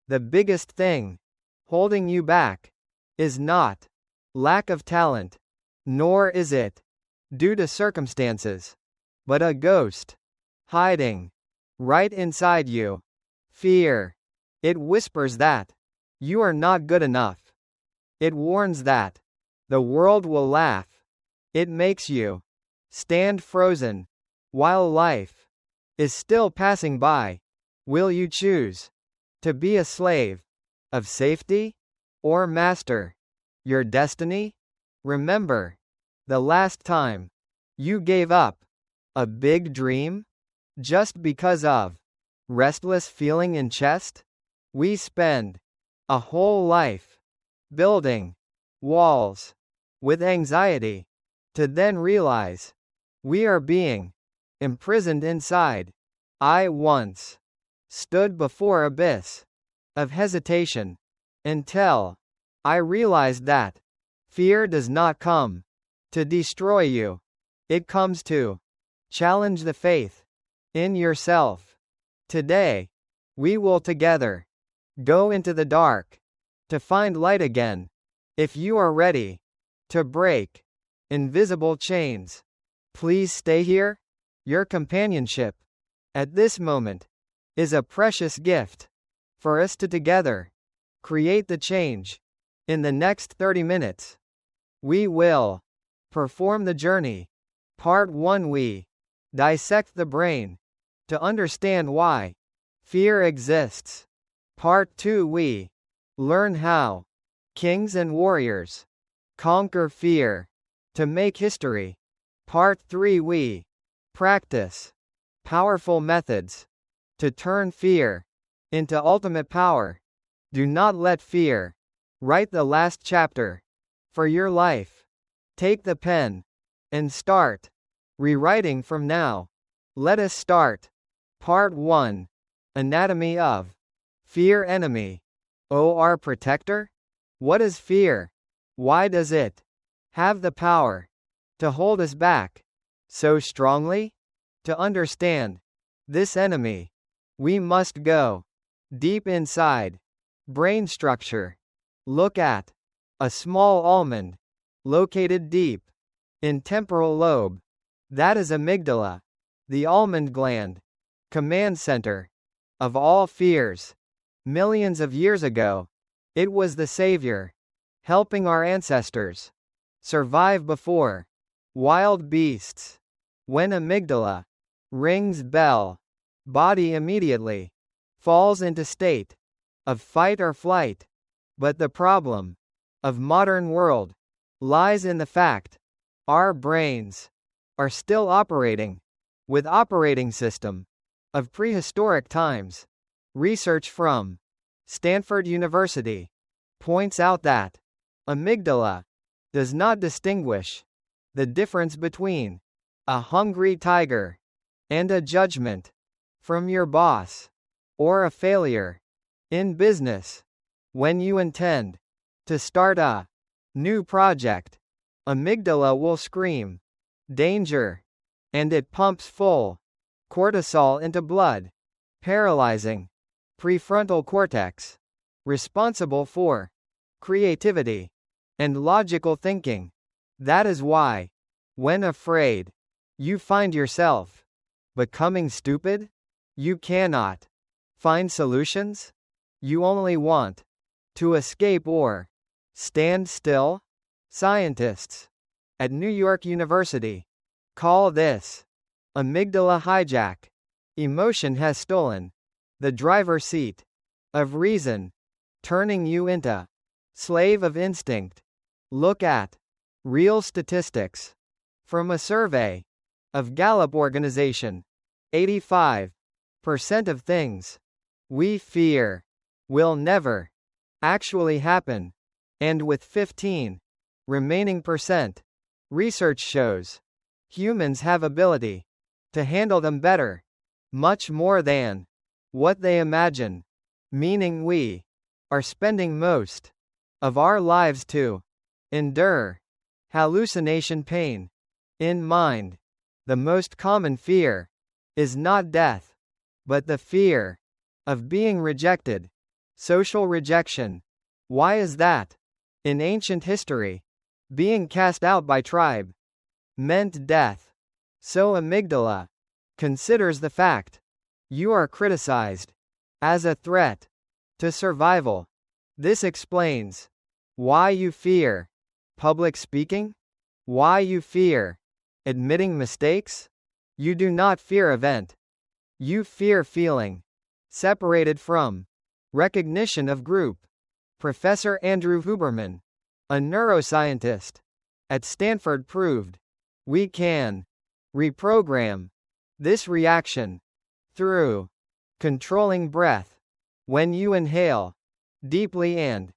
The biggest thing holding you back is not lack of talent, nor is it due to circumstances, but a ghost hiding right inside you. Fear. It whispers that you are not good enough. It warns that the world will laugh. It makes you stand frozen while life is still passing by. Will you choose to be a slave of safety or master your destiny? Remember the last time you gave up a big dream just because of restless feeling in chest? We spend a whole life building walls with anxiety to then realize we are being imprisoned inside. I once stood before abyss of hesitation until I realized that fear does not come to destroy you. It comes to challenge the faith in yourself. Today, we will together go into the dark to find light again. If you are ready to break invisible chains, please stay here. Your companionship at this moment is a precious gift for us to together create the change. In the next 30 minutes, we will perform the journey. Part 1, we dissect the brain to understand why fear exists. Part 2, we learn how kings and warriors conquer fear to make history. Part 3, we practice powerful methods to turn fear into ultimate power. Do not let fear write the last chapter for your life. Take the pen and start rewriting from now. Let us start. Part 1. Anatomy of fear. Enemy. Or protector? What is fear? Why does it have the power to hold us back so strongly? To understand this enemy, we must go deep inside brain structure. Look at a small almond located deep in temporal lobe. That is amygdala, the almond gland, command center of all fears. Millions of years ago, it was the savior, helping our ancestors survive before wild beasts. When amygdala rings bell, body immediately falls into state of fight or flight. But the problem of modern world lies in the fact our brains are still operating with operating system of prehistoric times. Research from Stanford University points out that amygdala does not distinguish the difference between a hungry tiger and a judgment from your boss, or a failure in business. When you intend to start a new project, amygdala will scream danger, and it pumps full cortisol into blood, paralyzing prefrontal cortex, responsible for creativity and logical thinking. That is why, when afraid, you find yourself becoming stupid. You cannot find solutions. You only want to escape or stand still. Scientists at New York University call this amygdala hijack. Emotion has stolen the driver's seat of reason, turning you into slave of instinct. Look at real statistics from a survey of Gallup organization. 85% of things we fear will never actually happen, and with 15 remaining percent, research shows humans have ability to handle them better, much more than what they imagine, meaning we are spending most of our lives to endure hallucination pain. In mind, the most common fear is not death, but the fear of being rejected. Social rejection. Why is that? In ancient history, being cast out by tribe meant death. So amygdala considers the fact you are criticized as a threat to survival. This explains why you fear public speaking, why you fear admitting mistakes. You do not fear event. You fear feeling separated from recognition of group. Professor Andrew Huberman, a neuroscientist at Stanford, proved we can reprogram this reaction through controlling breath. When you inhale deeply and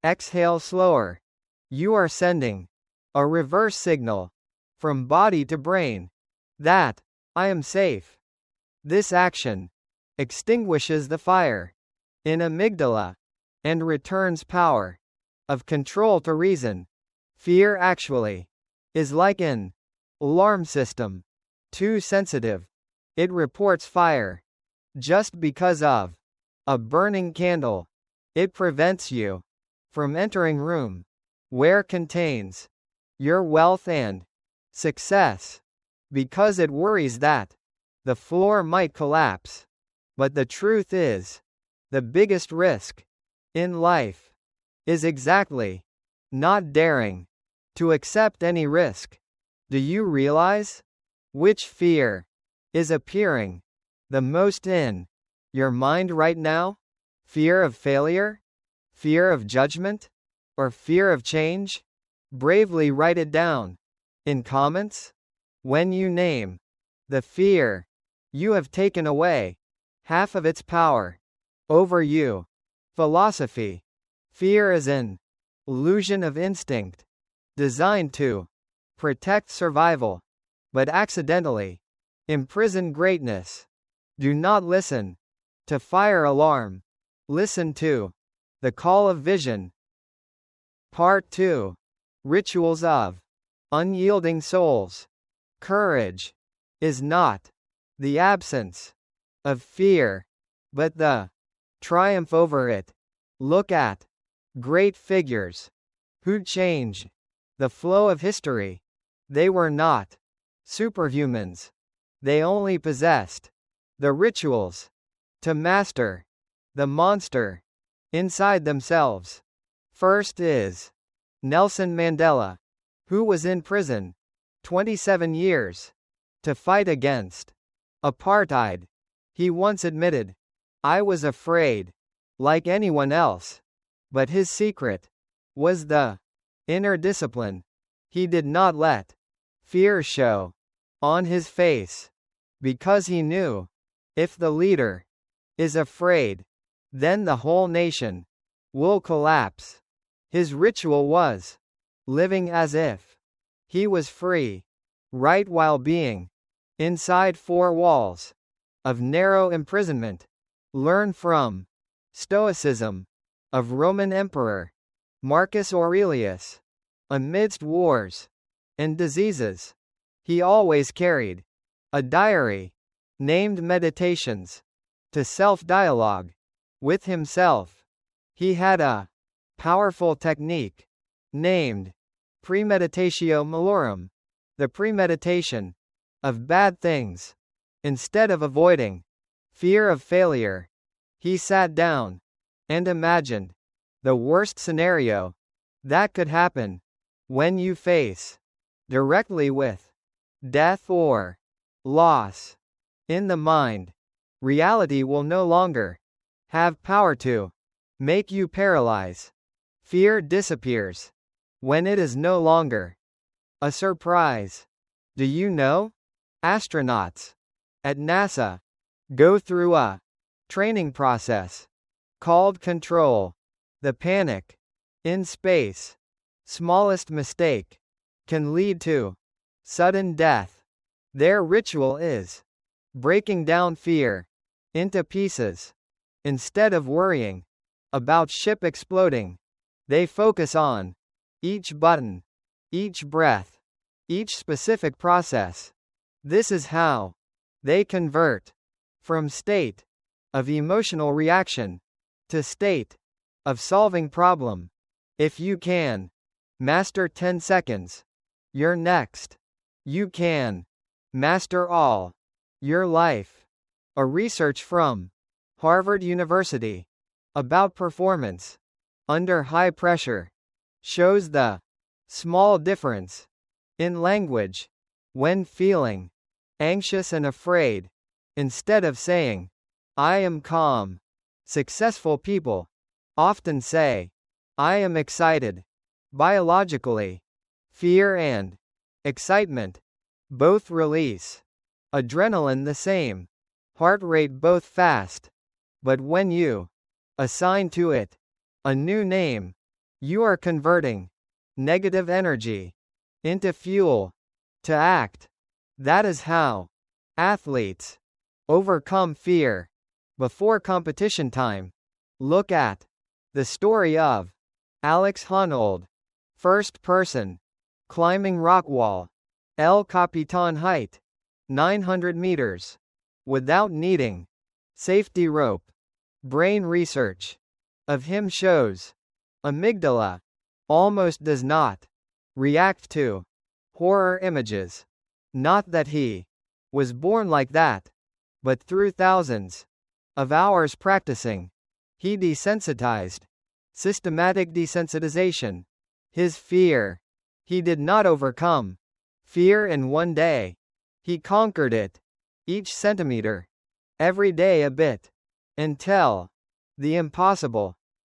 exhale slower, you are sending a reverse signal from body to brain that I am safe. This action extinguishes the fire in amygdala and returns power of control to reason. Fear actually is like an alarm system. Too sensitive, it reports fire. Just because of a burning candle, it prevents you from entering room where contains your wealth and success, because it worries that the floor might collapse. But the truth is, the biggest risk in life is exactly not daring to accept any risk. Do you realize which fear is appearing the most in your mind right now? Fear of failure? Fear of judgment? Or fear of change? Bravely write it down in comments. When you name the fear, you have taken away half of its power over you. Philosophy. Fear is an illusion of instinct, designed to protect survival, but accidentally imprison greatness. Do not listen to fire alarm. Listen to the call of vision. Part 2. Rituals of unyielding souls. Courage is not the absence of fear, but the triumph over it. Look at great figures who changed the flow of history. They were not superhumans. They only possessed the rituals to master the monster inside themselves. First is Nelson Mandela, who was in prison 27 years to fight against apartheid. He once admitted, "I was afraid, like anyone else." But his secret was the inner discipline. He did not let fear show on his face, because he knew, if the leader is afraid, then the whole nation will collapse. His ritual was living as if he was free, right while being inside four walls of narrow imprisonment. Learn from Stoicism of Roman Emperor Marcus Aurelius. Amidst wars and diseases, he always carried a diary named Meditations to self-dialogue with himself. He had a powerful technique named premeditatio malorum, the premeditation of bad things. Instead of avoiding fear of failure, he sat down and imagined the worst scenario that could happen. When you face directly with death or loss in the mind, reality will no longer have power to make you paralyze. Fear disappears when it is no longer a surprise. Do you know? Astronauts at NASA go through a training process called control. The panic in space. Smallest mistake can lead to sudden death. Their ritual is breaking down fear into pieces. Instead of worrying about ship exploding, they focus on each button, each breath, each specific process. This is how they convert from state of emotional reaction To state. Of solving problem. If you can. Master 10 seconds. You're next. You can. Master all. Your life. A research from Harvard University about performance under high pressure shows the small difference in language when feeling anxious and afraid. Instead of saying, I am calm, successful people often say, I am excited. Biologically, fear and excitement both release adrenaline the same, heart rate both fast. But when you assign to it a new name, you are converting negative energy into fuel to act. That is how athletes overcome fear before competition time. Look at the story of Alex Honnold, first person climbing rock wall, El Capitan height, 900 meters, without needing safety rope. Brain research of him shows amygdala almost does not react to horror images. Not that he was born like that, but through thousands of hours practicing, he desensitized. Systematic desensitization. His fear. He did not overcome fear in one day. He conquered it, each centimeter, every day a bit, until the impossible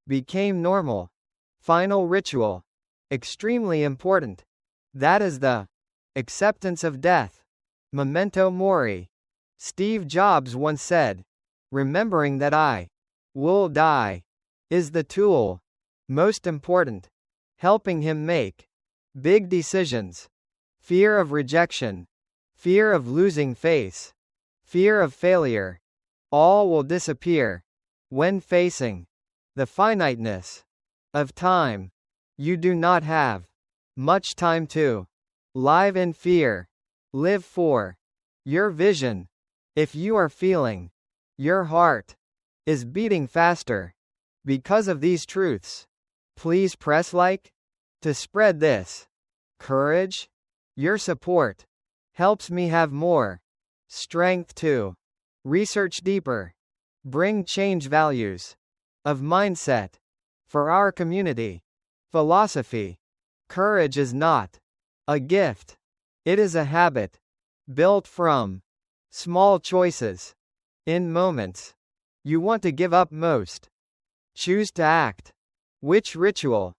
became normal. Final ritual. Extremely important. That is the acceptance of death. Memento mori. Steve Jobs once said, remembering that I will die is the tool most important, helping him make big decisions. Fear of rejection, fear of losing face, fear of failure, all will disappear when facing the finiteness of time. You do not have much time to live in fear. Live for your vision. If you are feeling your heart is beating faster because of these truths, please press like to spread this courage. Your support helps me have more strength to research deeper, bring change values of mindset for our community. Philosophy. Courage is not a gift. It is a habit built from small choices. In moments you want to give up most, choose to act. Which ritual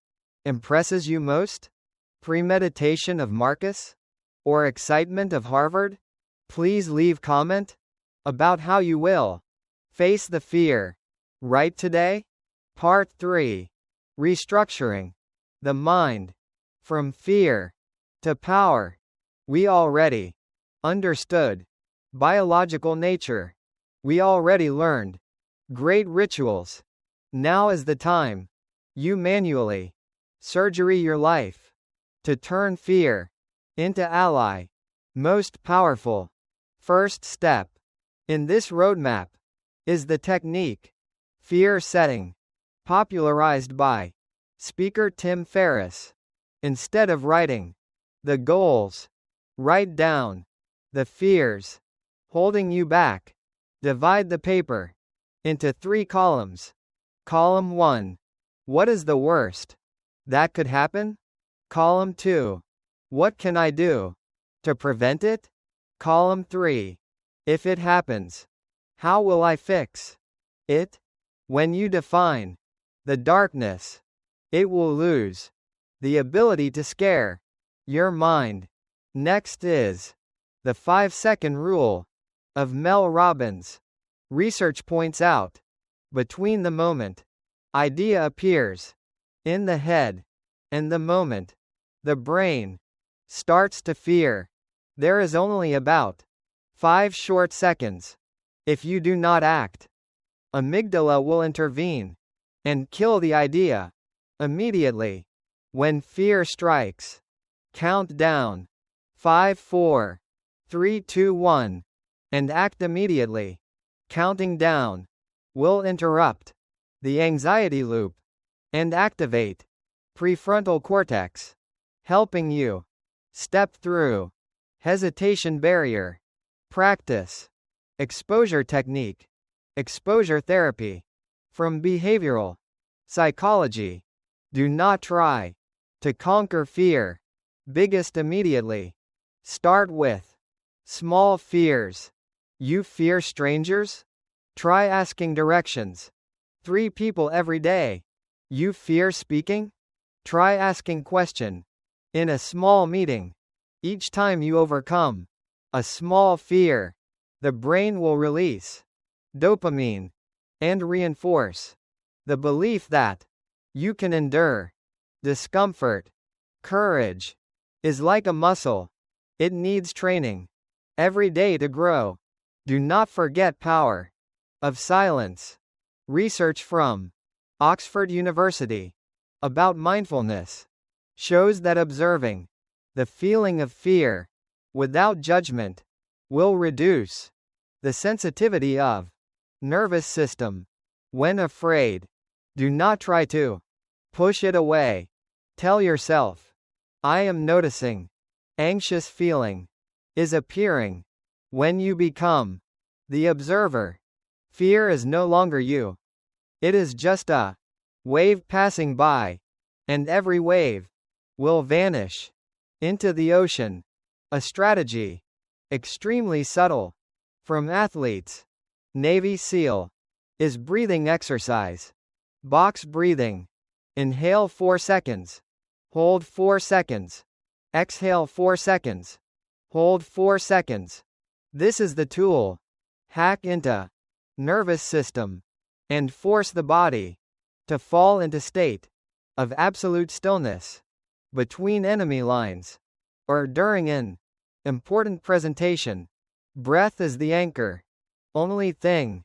impresses you most? Premeditation of Marcus? Or excitement of Harvard? Please leave comment about how you will face the fear right today. Part 3. Restructuring the mind from fear to power. We already understood biological nature. We already learned great rituals. Now is the time you manually surgery your life to turn fear into ally. Most powerful first step in this roadmap is the technique fear setting, popularized by speaker Tim Ferriss. Instead of writing the goals, write down the fears holding you back. Divide the paper into 3 columns. Column 1. What is the worst that could happen? Column 2. What can I do to prevent it? Column 3. If it happens, how will I fix it? When you define the darkness, it will lose the ability to scare your mind. Next is the 5-second rule of Mel Robbins. Research points out, between the moment idea appears in the head and the moment the brain starts to fear, there is only about 5 short seconds. If you do not act, amygdala will intervene and kill the idea immediately. When fear strikes, count down 5, 4, 3, 2, 1, and act immediately. Counting down will interrupt the anxiety loop, and activate prefrontal cortex, helping you step through hesitation barrier. Practice exposure technique, exposure therapy. From behavioral psychology. Do not try to conquer fear biggest immediately. Start with small fears. You fear strangers? Try asking directions 3 people every day. You fear speaking? Try asking question in a small meeting. Each time you overcome a small fear, the brain will release dopamine and reinforce the belief that you can endure discomfort. Courage is like a muscle. It needs training every day to grow. Do not forget power of silence. Research from Oxford University about mindfulness shows that observing the feeling of fear without judgment will reduce the sensitivity of nervous system. When afraid, do not try to push it away. Tell yourself, I am noticing anxious feeling is appearing. When you become the observer, fear is no longer you. It is just a wave passing by, and every wave will vanish into the ocean. A strategy extremely subtle from athletes. Navy SEAL is breathing exercise. Box breathing. Inhale 4 seconds. Hold 4 seconds. Exhale 4 seconds. Hold 4 seconds. This is the tool. Hack into nervous system and force the body to fall into state of absolute stillness between enemy lines or during an important presentation. Breath is the anchor. Only thing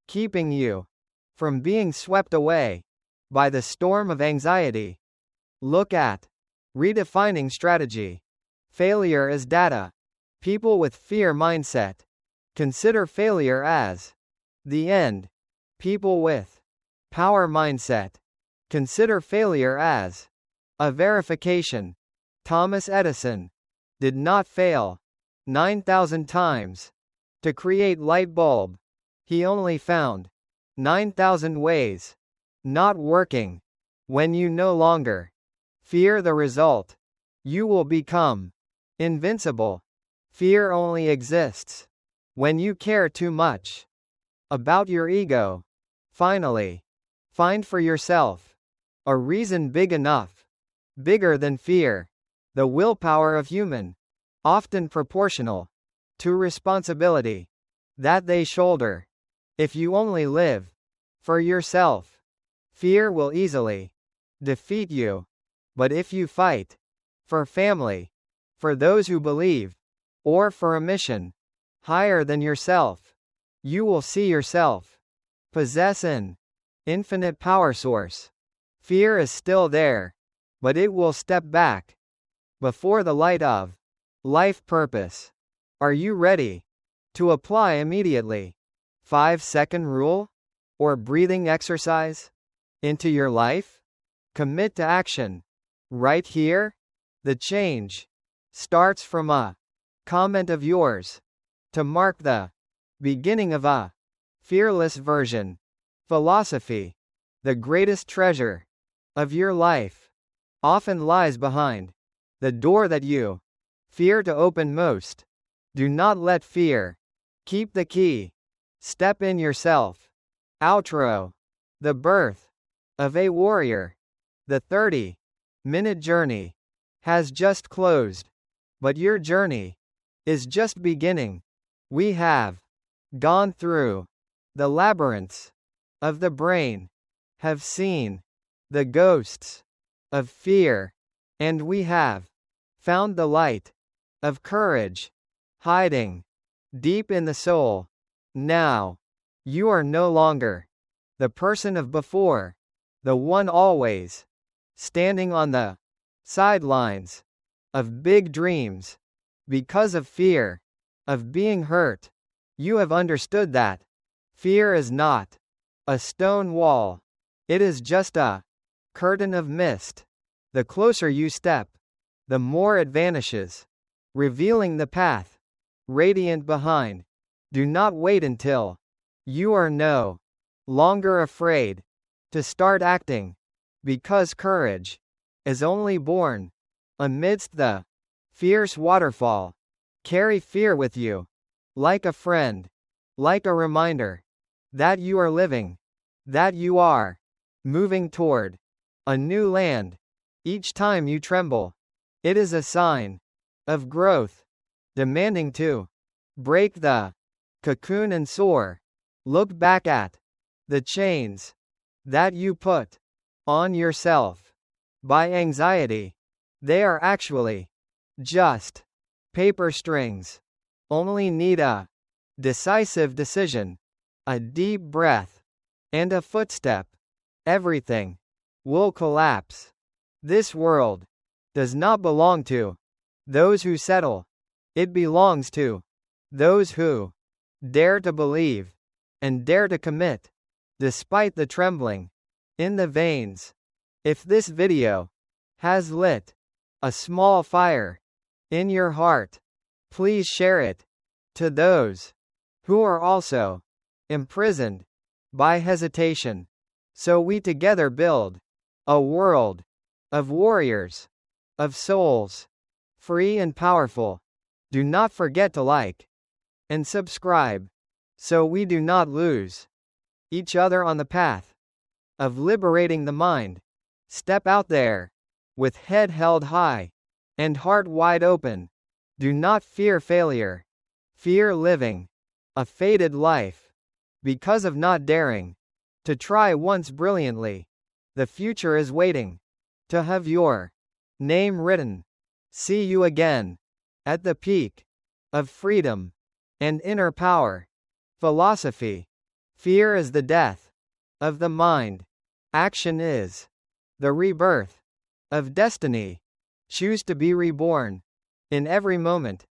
keeping you from being swept away by the storm of anxiety. Look at redefining strategy. Failure as data. People with fear mindset consider failure as the end. People with power mindset consider failure as a verification. Thomas Edison did not fail 9,000 times to create light bulb. He only found 9,000 ways not working. When you no longer fear the result, you will become invincible. Fear only exists when you care too much about your ego. Finally, find for yourself a reason big enough, bigger than fear. The willpower of human, often proportional to responsibility that they shoulder. If you only live for yourself, fear will easily defeat you. But if you fight for family, for those who believe, or for a mission higher than yourself, you will see yourself possess an infinite power source. Fear is still there, but it will step back before the light of life purpose. Are you ready to apply immediately 5-second rule or breathing exercise into your life? Commit to action right here. The change starts from a comment of yours to mark the beginning of a fearless version. Philosophy. The greatest treasure of your life often lies behind the door that you fear to open most. Do not let fear keep the key. Step in yourself. Outro. The birth of a warrior. The 30-minute journey has just closed, but your journey is just beginning. We have gone through the labyrinths of the brain, have seen the ghosts of fear, and we have found the light of courage hiding deep in the soul. Now, you are no longer the person of before, the one always standing on the sidelines of big dreams because of fear of being hurt. You have understood that fear is not a stone wall, It is just a curtain of mist. The closer you step, the more it vanishes, revealing the path radiant behind. Do not wait until you are no longer afraid to start acting, because courage is only born amidst the fierce waterfall. Carry fear with you, like a friend, like a reminder that you are living, that you are moving toward a new land. Each time you tremble, it is a sign of growth, demanding to break the cocoon and soar. Look back at the chains that you put on yourself by anxiety. They are actually just paper strings. Only need a decisive decision, a deep breath, and a footstep. Everything will collapse. This world does not belong to those who settle. It belongs to those who dare to believe and dare to commit, despite the trembling in the veins. If this video has lit a small fire in your heart, please share it to those who are also imprisoned by hesitation, so we together build a world of warriors, of souls, free and powerful. Do not forget to like and subscribe, so we do not lose each other on the path of liberating the mind. Step out there with head held high and heart wide open. Do not fear failure. Fear living a faded life because of not daring to try once brilliantly. The future is waiting to have your name written. See you again at the peak of freedom and inner power. Philosophy. Fear is the death of the mind. Action is the rebirth of destiny. Choose to be reborn in every moment.